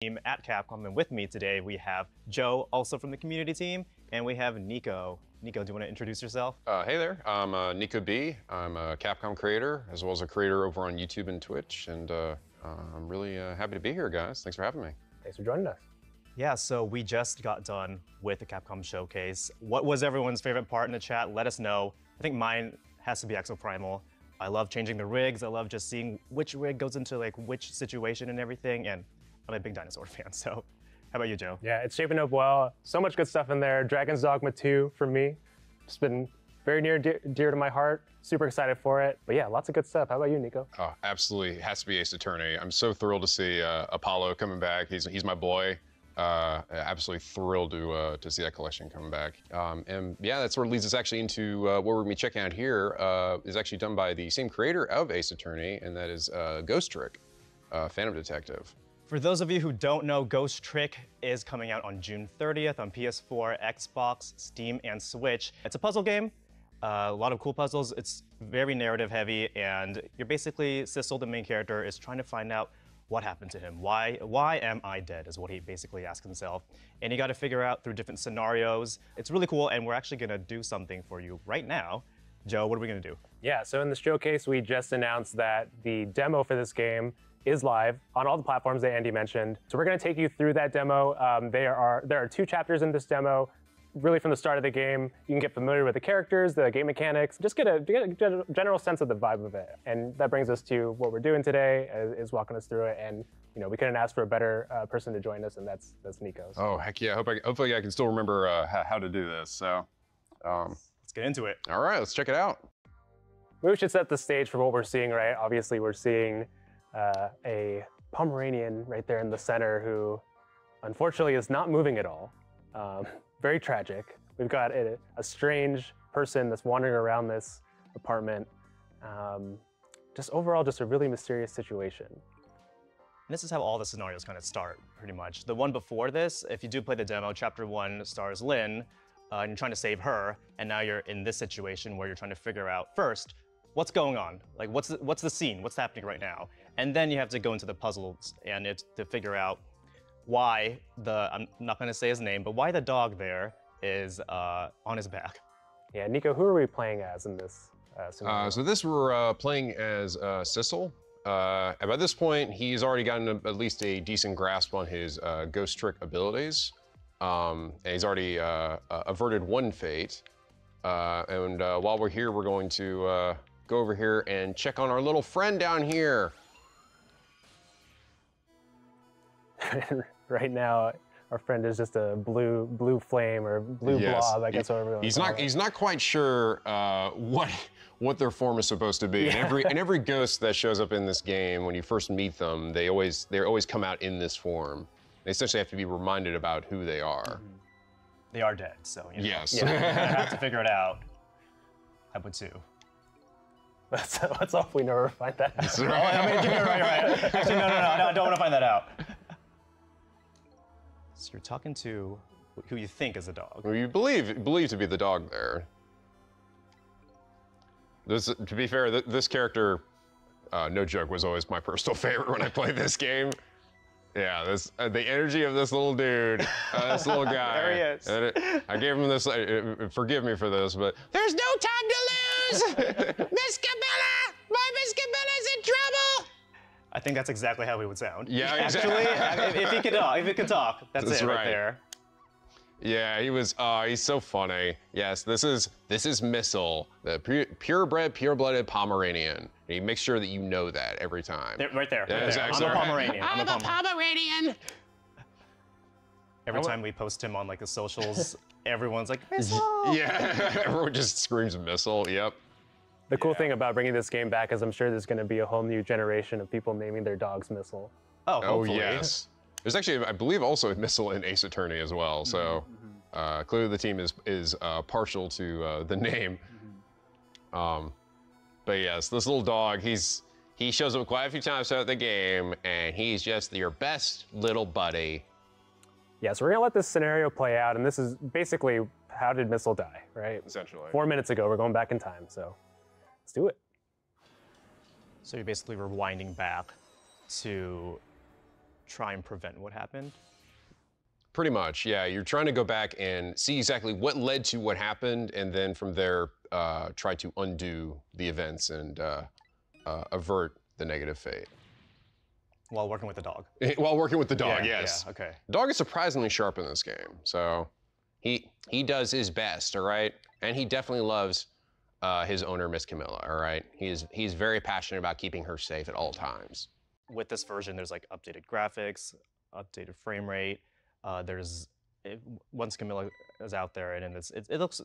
team at Capcom, and with me today we have Joe, also from the community team, and we have Nico. Nico, do you want to introduce yourself? Hey there, I'm Nico B. I'm a Capcom creator, as well as a creator over on YouTube and Twitch, and I'm really happy to be here, guys. Thanks for having me. Thanks for joining us. Yeah, so we just got done with the Capcom showcase. What was everyone's favorite part in the chat? Let us know. I think mine has to be Exoprimal. I love changing the rigs. I love just seeing which rig goes into like which situation and everything, and I'm a big dinosaur fan, so how about you, Joe? Yeah, it's shaping up well. So much good stuff in there. Dragon's Dogma 2 for me. It's been very near dear to my heart. Super excited for it. But yeah, lots of good stuff. How about you, Nico? Oh, absolutely, it has to be Ace Attorney. I'm so thrilled to see Apollo coming back. He's my boy. Absolutely thrilled to see that collection coming back. And yeah, that sort of leads us actually into what we're gonna be checking out here is actually done by the same creator of Ace Attorney, and that is Ghost Trick, Phantom Detective. For those of you who don't know, Ghost Trick is coming out on June 30th on PS4, Xbox, Steam, and Switch. It's a puzzle game, a lot of cool puzzles. It's very narrative heavy, and you're basically, Sissel, the main character, is trying to find out what happened to him. Why am I dead is what he basically asks himself. And you gotta figure out through different scenarios. It's really cool, and we're actually gonna do something for you right now. Joe, what are we gonna do? Yeah, so in the showcase, we just announced that the demo for this game is live on all the platforms that Andy mentioned. So we're gonna take you through that demo. There are 2 chapters in this demo. Really from the start of the game, you can get familiar with the characters, the game mechanics, just get a general sense of the vibe of it. And that brings us to what we're doing today, is walking us through it. And you know, we couldn't ask for a better person to join us, and that's Nico. So. Oh, heck yeah, hopefully I can still remember how to do this, so. Let's get into it. All right, let's check it out. We should set the stage for what we're seeing, right? Obviously, we're seeing a Pomeranian right there in the center who, unfortunately, is not moving at all. Very tragic. We've got a strange person that's wandering around this apartment. Just overall, just a really mysterious situation. And this is how all the scenarios kind of start, pretty much. The one before this, if you do play the demo, Chapter 1 stars Lynn, and you're trying to save her, and now you're in this situation where you're trying to figure out, first, what's going on? Like, what's the scene? What's happening right now? And then you have to go into the puzzles and it's to figure out why I'm not gonna say his name, but why the dog there is on his back. Yeah, Nico, who are we playing as in this scenario? So this we're playing as Sissel. And by this point, he's already gotten at least a decent grasp on his Ghost Trick abilities. And he's already averted one fate. And while we're here, we're going to go over here and check on our little friend down here. Right now, our friend is just a blue flame or blue blob, I guess. He's not quite sure what their form is supposed to be. Yeah. And every ghost that shows up in this game, when you first meet them, they always come out in this form. They essentially have to be reminded about who they are. Mm-hmm. They are dead, so you know. Yes. Yeah, I have to figure it out. I would too. Let's hope we never find that out. Right. I mean, you're right. Actually, no, I don't want to find that out. So you're talking to who you think is a dog. Well, you believe to be the dog there. To be fair, this character, no joke, was always my personal favorite when I played this game. Yeah, the energy of this little dude, this little guy. There he is. I gave him this, forgive me for this, but there's no time to lose! Miss Cabela! My Miss Cabela's in trouble! I think that's exactly how he would sound. Yeah, actually, if he could talk, that's it right there. Yeah, he's so funny. Yes, this is Missile, the purebred, pure-blooded Pomeranian. And you make sure that you know that every time. Right there. Yeah, right there. I'm a Pomeranian. I'm a Pomeranian. Every time we post him on like the socials, everyone's like, Missile! Yeah, everyone just screams Missile, yep. The cool thing about bringing this game back is I'm sure there's going to be a whole new generation of people naming their dogs Missile. Oh, hopefully. Yes. There's actually, I believe, also a Missile in Ace Attorney as well. So clearly the team is partial to the name. But yes, this little dog, he shows up quite a few times throughout the game, and he's just your best little buddy. Yeah, so we're gonna let this scenario play out, and this is basically how did Missile die, right? Essentially. 4 minutes ago, we're going back in time, so let's do it. So you're basically rewinding back to try and prevent what happened. Pretty much, yeah. You're trying to go back and see exactly what led to what happened, and then from there, try to undo the events and avert the negative fate. While working with the dog. While working with the dog, Yeah, yes. yeah, okay. The dog is surprisingly sharp in this game, so he does his best, all right? And he definitely loves his owner, Miss Camilla, all right? He's very passionate about keeping her safe at all times. With this version, there's like updated graphics, updated frame rate. Once Camilla is out there, and it looks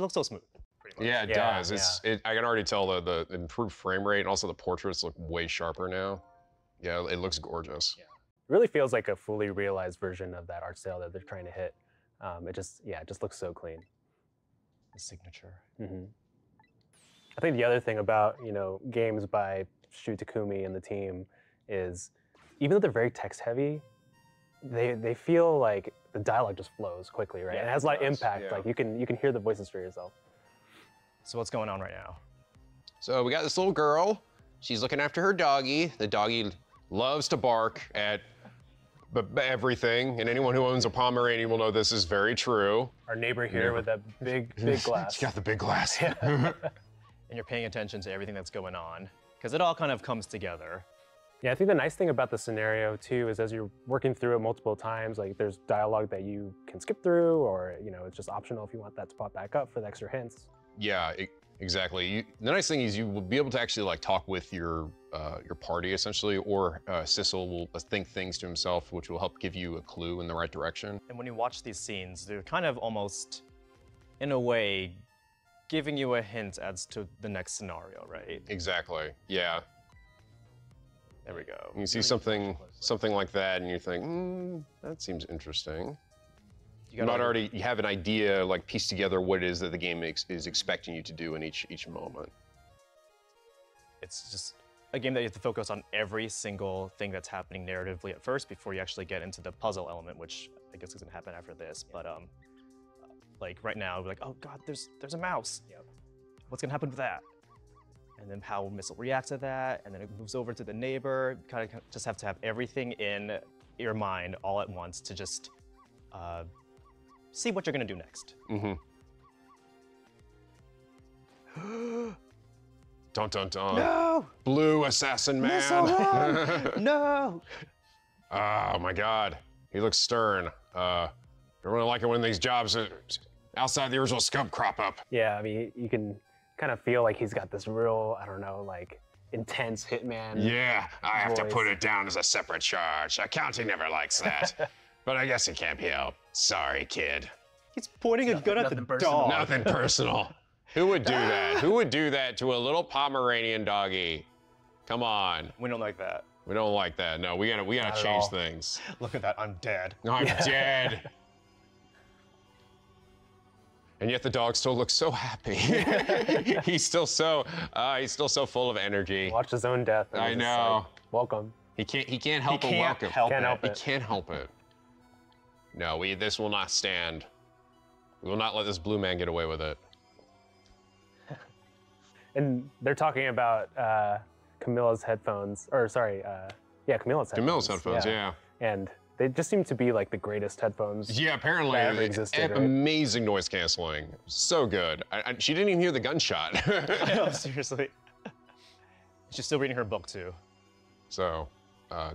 so smooth. Pretty much. Yeah, it Yeah, does. I can already tell the improved frame rate, and also the portraits look way sharper now. Yeah, it looks gorgeous. It really feels like a fully realized version of that art style that they're trying to hit. It just looks so clean. The signature. I think the other thing about games by Shu Takumi and the team is, even though they're very text heavy, they feel like the dialogue just flows quickly, right? Yeah, and it has a lot of it does, impact. yeah. Like you can hear the voices for yourself. So what's going on right now? So we got this little girl. She's looking after her doggie. The doggie loves to bark at everything, and anyone who owns a Pomeranian will know this is very true. Our neighbor here with that big glass. She's got the big glass. And you're paying attention to everything that's going on, because it all kind of comes together. Yeah, I think the nice thing about the scenario too is as you're working through it multiple times, like there's dialogue that you can skip through, or it's just optional if you want that to pop back up for the extra hints. Yeah, exactly. The nice thing is you will be able to actually like talk with your party essentially, or Sissel will think things to himself, which will help give you a clue in the right direction. And when you watch these scenes, they're kind of almost, in a way, giving you a hint as to the next scenario, right? Exactly. Yeah. There we go. You see something like that, and you think, that seems interesting. You have an idea, like piece together what it is that the game is expecting you to do in each moment. It's just a game that you have to focus on every single thing that's happening narratively at first before you actually get into the puzzle element, which I guess is gonna happen after this. But like right now, we're like, oh god, there's a mouse. Yep. What's gonna happen with that? And then how Missile reacts to that, and then it moves over to the neighbor. Kind of just have to have everything in your mind all at once to just see what you're gonna do next. Dun dun dun. No! Blue assassin man. Missile, run! No! Oh my god. He looks stern. Don't really like it when these jobs outside the original scope crop up. Yeah, I mean, you can kind of feel like he's got this real, I don't know, like intense hitman. Yeah, I have to voice. put it down as a separate charge. Accounting never likes that. But I guess it can't be helped. Sorry, kid. He's pointing a gun at the nothing personal. dog. Nothing personal. Who would do that? Who would do that to a little Pomeranian doggy? Come on. We don't like that. We don't like that. No, we gotta Not at change all. things. Look at that, I'm dead. I'm dead. And yet the dog still looks so happy. he's still so full of energy. Watch his own death. And I he's just know. like, welcome. He can't help but welcome. Can't help He it. can't help it. No, this will not stand. We will not let this blue man get away with it. And they're talking about Camilla's headphones, or sorry, Camilla's headphones. Camilla's headphones, yeah. And they just seem to be like the greatest headphones. Yeah, apparently that ever existed, right? amazing noise canceling. So good. She didn't even hear the gunshot. No, seriously. She's still reading her book too. So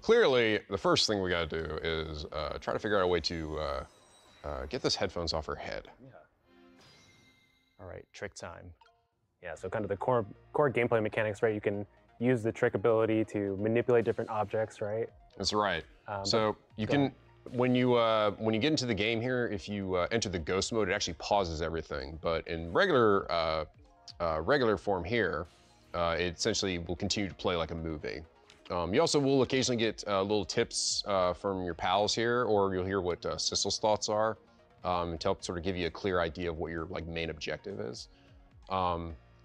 clearly, the first thing we gotta do is try to figure out a way to get this headphones off her head. All right, trick time. Yeah, so kind of the core gameplay mechanics, right? You can use the trick ability to manipulate different objects, right? That's right. But So you go can, ahead. when you get into the game here, if you enter the ghost mode, it actually pauses everything. But in regular form here, it essentially will continue to play like a movie. You also will occasionally get little tips from your pals here, or you'll hear what Sissel's thoughts are to help sort of give you a clear idea of what your main objective is.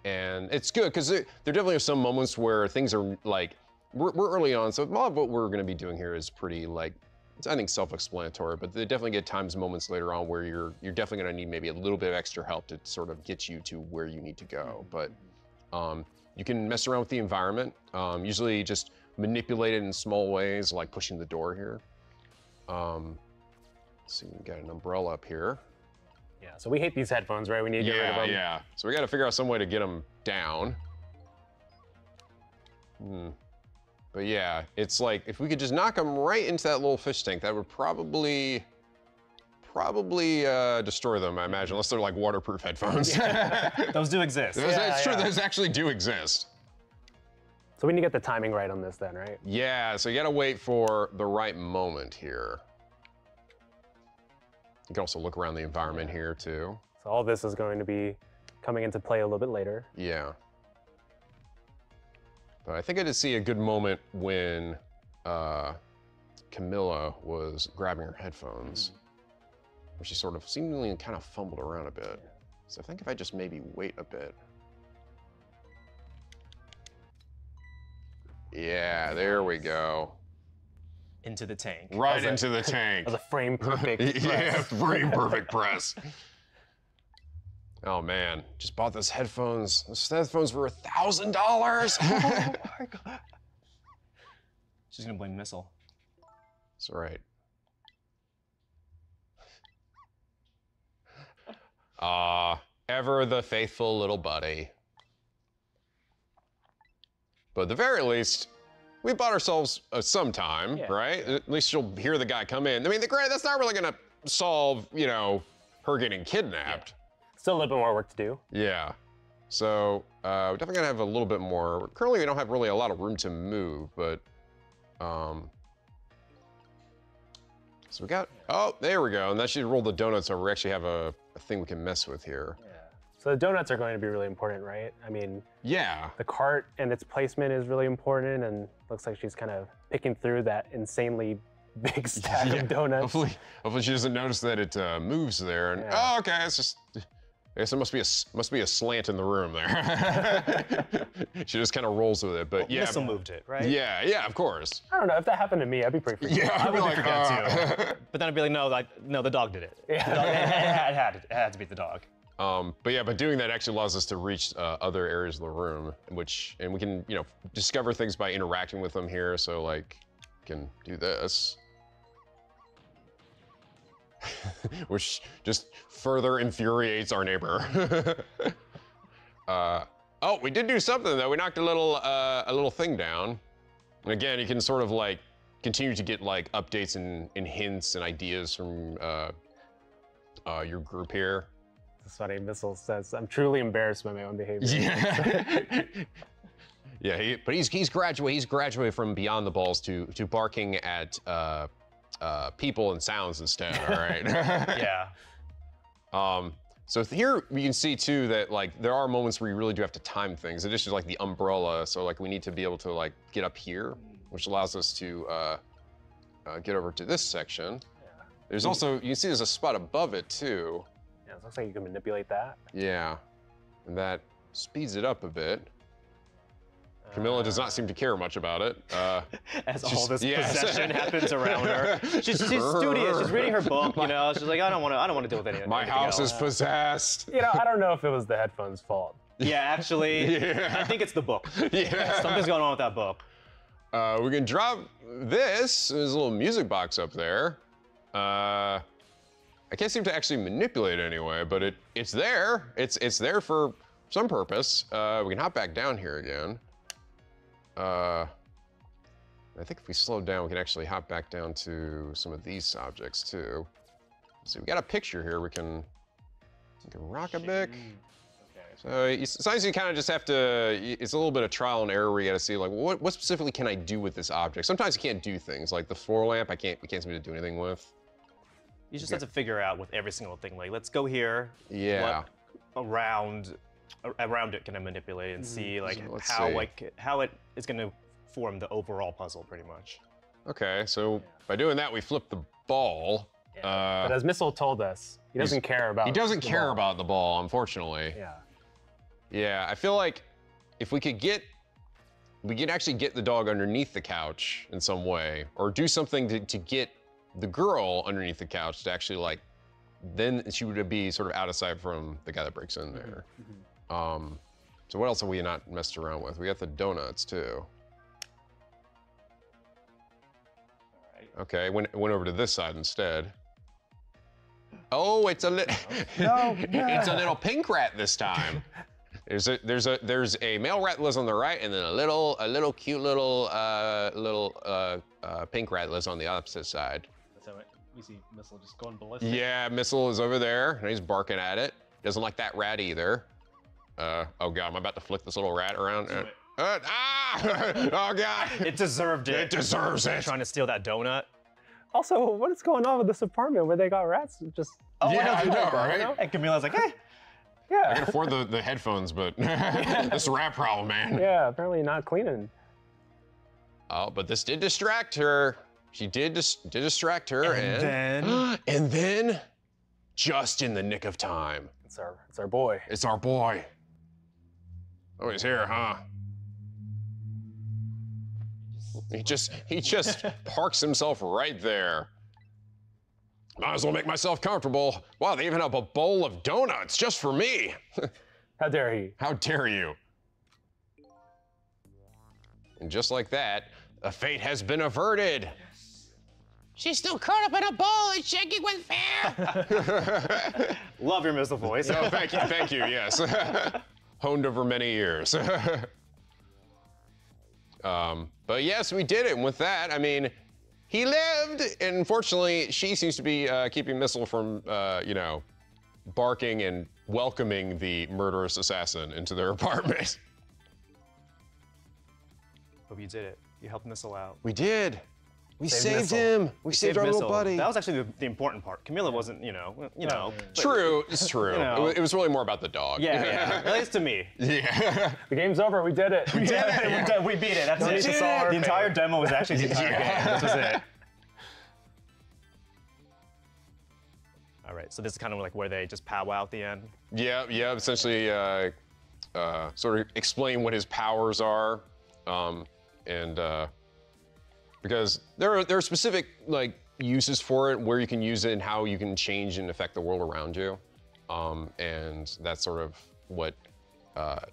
And it's good because there definitely are some moments where things are like, we're early on, so a lot of what we're going to be doing here is pretty it's, I think, self-explanatory, but they definitely get moments later on where you're definitely going to need maybe a little bit of extra help to sort of get you to where you need to go. But you can mess around with the environment. Usually just manipulate it in small ways, like pushing the door here. Let's see, we got an umbrella up here. Yeah, so we hate these headphones, right? We need to get rid of them. Yeah. So we got to figure out some way to get them down. But yeah, it's like if we could just knock them right into that little fish tank, that would probably destroy them, I imagine, unless they're like waterproof headphones. Those do exist. That's true. Those actually do exist. So we need to get the timing right on this then, right? Yeah, so you gotta wait for the right moment here. You can also look around the environment here too. So all this is going to be coming into play a little bit later. Yeah. But I think I did see a good moment when Camilla was grabbing her headphones, where she sort of seemingly kind of fumbled around a bit. So I think if I just maybe wait a bit. Yeah, there we go. Into the tank. Right into the tank. That was a frame perfect Yeah, press. frame perfect press. Oh man, just bought those headphones. Those headphones were $1,000. Oh my god. She's gonna blame Missile. That's right. Ever the faithful little buddy. But at the very least, we bought ourselves some time, right? At least you'll hear the guy come in. I mean, granted, that's not really gonna solve, you know, her getting kidnapped. Still a little bit more work to do. Yeah. So we're definitely gonna have a little bit more. Currently, we don't have really a lot of room to move, but so we got. Oh, there we go. And that should roll the donuts over. We actually have a thing we can mess with here. Yeah. So the donuts are going to be really important, right? I mean, Yeah. the cart and its placement is really important, and looks like she's kind of picking through that insanely big stack of donuts. Hopefully she doesn't notice that it moves there. And oh, okay, it's just. I guess there must be a slant in the room there. She just kind of rolls with it, but yeah. Missile moved it, right? Yeah, of course. I don't know, if that happened to me, I'd be pretty freaked out. Yeah, I'd be like, But then I'd be like, no, the dog did it. Yeah. The dog, it had to be the dog. But doing that actually allows us to reach other areas of the room, and we can, you know, discover things by interacting with them here. So like, we can do this. Which just further infuriates our neighbor. Oh, we did do something though. We knocked a little thing down. And again, you can sort of like continue to get like updates and hints and ideas from your group here. It's funny, Missile says, I'm truly embarrassed by my own behavior. Yeah. Yeah, but he's graduated from beyond the balls to barking at people and sounds instead, all right? Yeah. So here we can see too that like there are moments where you really do have to time things. In addition to like the umbrella, so like we need to be able to like get up here, which allows us to get over to this section. Yeah. There's also, you can see there's a spot above it too. Yeah, it looks like you can manipulate that. Yeah, and that speeds it up a bit. Camilla does not seem to care much about it. As all this possession happens around her. She's studious. She's reading her book, you know. She's like, I don't want to deal with anything. My house is possessed. You know, I don't know if it was the headphones' fault. Yeah, actually, I think it's the book. Yeah. Something's going on with that book. We can drop this. There's a little music box up there. I can't seem to actually manipulate it anyway, but it's there. It's there for some purpose. We can hop back down here again. I think if we slow down, we can actually hop back down to some of these objects too. So we got a picture here. We can rock a bit. So sometimes you kind of just have to. It's a little bit of trial and error. We got to see like what specifically can I do with this object. Sometimes you can't do things like the floor lamp. We can't seem to do anything with. You just have to figure out with every single thing. Like, let's go here. Yeah. What around it can I manipulate and see like So how it is going to form the overall puzzle, pretty much. Okay, so by doing that, we flip the ball. But as Missile told us, he doesn't care about. He doesn't the care ball. about the ball, unfortunately. Yeah. Yeah, I feel like if we could actually get the dog underneath the couch in some way, or do something to get the girl underneath the couch to actually like, then she would be sort of out of sight from the guy that breaks in there. So what else have we not messed around with? We got the donuts too. Okay, went over to this side instead. Oh, it's a it's a little pink rat this time. There's a male rat that lives on the right, and then a little cute little pink rat lives on the opposite side. So we see Missile just going ballistic. Yeah, Missile is over there, and he's barking at it. Doesn't like that rat either. Oh God, I'm about to flick this little rat around. Oh God! It deserved it. It deserves it. Trying to steal that donut. Also, what is going on with this apartment where they got rats just? Oh, yeah, I know, right? And Camilla's like, hey. I Yeah. can afford the headphones, but this rat problem, man. Yeah, apparently not cleaning. Oh, but this did distract her. She did distract her, and then, just in the nick of time, It's our boy. it's our boy. Oh, he's here, huh? He just parks himself right there. Might as well make myself comfortable. Wow, they even have a bowl of donuts just for me. How dare he? How dare you? And just like that, a fate has been averted. She's still curled up in a ball and shaking with fear. Love your Missile voice. Oh, thank you, yes. Honed over many years. But yes, we did it. And with that, I mean, he lived, and unfortunately, she seems to be keeping Missile from, barking and welcoming the murderous assassin into their apartment. Hope you did it. You helped Missile out. We did. We Saved saved Missile. him. We saved our little Missile. buddy. That was actually the important part. Camilla wasn't, you know. but- True, it's true. You know. It was really more about the dog. Yeah. At least to me. Yeah. The game's over. We did it. We beat it. That's Don't it. need to solve our The entire fate. demo was actually the entire game. This was it. All right, so this is kind of like where they just powwow at the end. Yeah. Essentially, sort of explain what his powers are, because there are specific uses for it, where you can use it, and how you can change and affect the world around you, and that's sort of what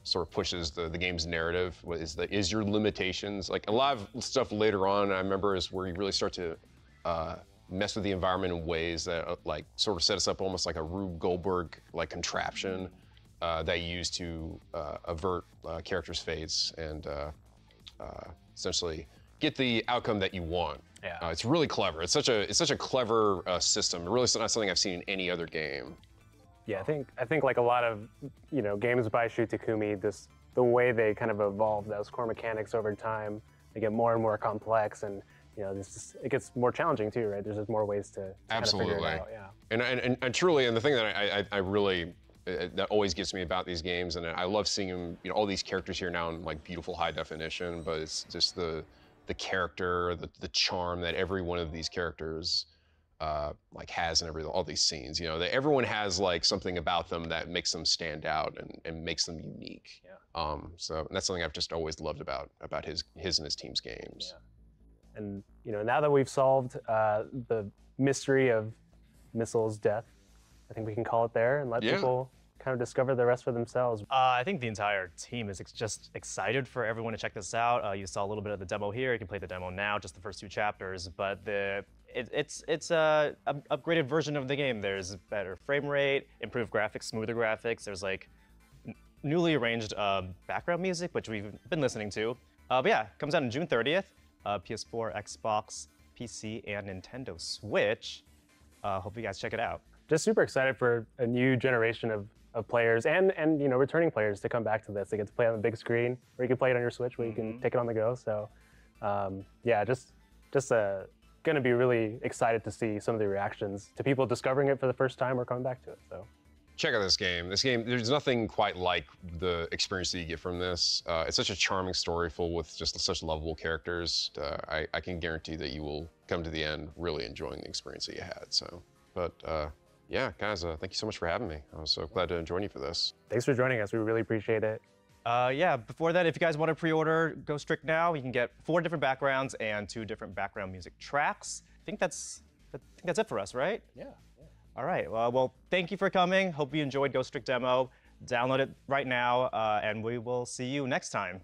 sort of pushes the game's narrative. What is your limitations? Like a lot of stuff later on, I remember, is where you really start to mess with the environment in ways that sort of set us up almost like a Rube Goldberg contraption that you use to avert characters' fates and essentially get the outcome that you want. Yeah. It's really clever. It's such a clever system. Really, it's not something I've seen in any other game. Yeah, I think like a lot of games by Shu Takumi, the way they kind of evolve those core mechanics over time, they get more and more complex, and it gets more challenging too, right? There's just more ways to kind of figure it out. Yeah. And truly, and the thing that I really that always gets me about these games, and I love seeing them, all these characters here now in beautiful high definition, but it's just the character, the charm that every one of these characters has in all these scenes. That everyone has something about them that makes them stand out and makes them unique. Yeah. So that's something I've just always loved about his and his team's games. Yeah. And now that we've solved the mystery of Missile's death, I think we can call it there and let people kind of discover the rest for themselves. I think the entire team is just excited for everyone to check this out. You saw a little bit of the demo here. You can play the demo now, just the first 2 chapters. But it's a upgraded version of the game. There's better frame rate, improved graphics, smoother graphics. There's newly arranged background music, which we've been listening to. But yeah, comes out on June 30th. PS4, Xbox, PC, and Nintendo Switch. Hope you guys check it out. Just super excited for a new generation of players and returning players to come back to this. They get to play on the big screen, or you can play it on your Switch, where you can take it on the go. So yeah, just going to be really excited to see some of the reactions to people discovering it for the first time or coming back to it. So check out this game. There's nothing quite like the experience that you get from this. It's such a charming story full with just such lovable characters. I can guarantee that you will come to the end really enjoying the experience that you had. So, but yeah, guys, thank you so much for having me. I was so glad to join you for this. thanks for joining us. We really appreciate it. Yeah, before that, if you guys want to pre-order Ghost Trick now, you can get 4 different backgrounds and 2 different background music tracks. I think that's it for us, right? Yeah. All right. Well, thank you for coming. Hope you enjoyed Ghost Trick demo. Download it right now, and we will see you next time.